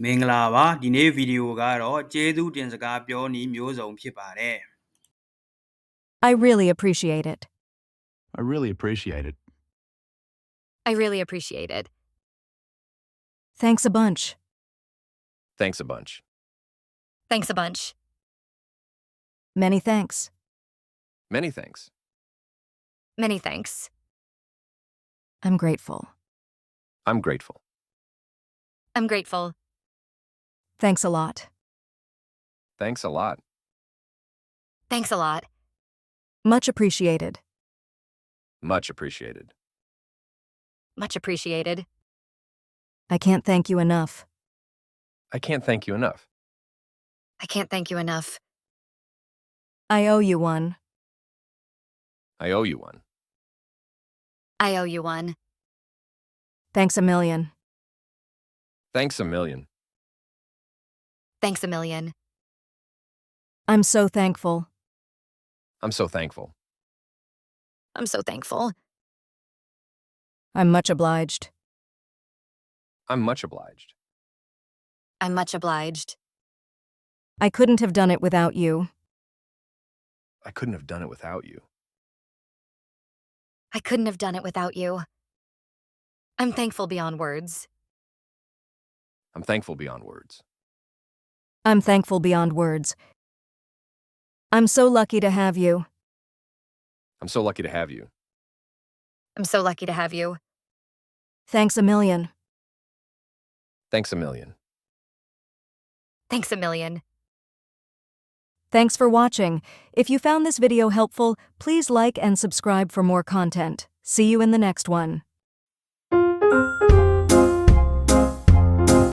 မင်္ဂလာပါဒီနေ့ဗီဒီယိုကတော့ကျေးဇူးတင်စကားပြောနည်းမျိုးစုံဖြစ်ပါတယ် I really appreciate it. I really appreciate it. I really appreciate it. Thanks a bunch. Thanks a bunch. Thanks a bunch. Many thanks. Many thanks. Many thanks. I'm grateful. I'm grateful. I'm grateful. Thanks a lot. Thanks a lot. Thanks a lot. Much appreciated. Much appreciated. Much appreciated. I can't thank you enough. I can't thank you enough. I can't thank you enough. I owe you one. I owe you one. I owe you one. Thanks a million. Thanks a million. Thanks a million. I'm so thankful. I'm so thankful. I'm so thankful. I'm much obliged. I'm much obliged. I'm much obliged. I couldn't have done it without you. I couldn't have done it without you. I couldn't have done it without you. I'm thankful beyond words. I'm thankful beyond words. I'm thankful beyond words. I'm so lucky to have you. I'm so lucky to have you. I'm so lucky to have you. Thanks a million. Thanks a million. Thanks a million. Thanks for watching. If you found this video helpful, please like and subscribe for more content. See you in the next one.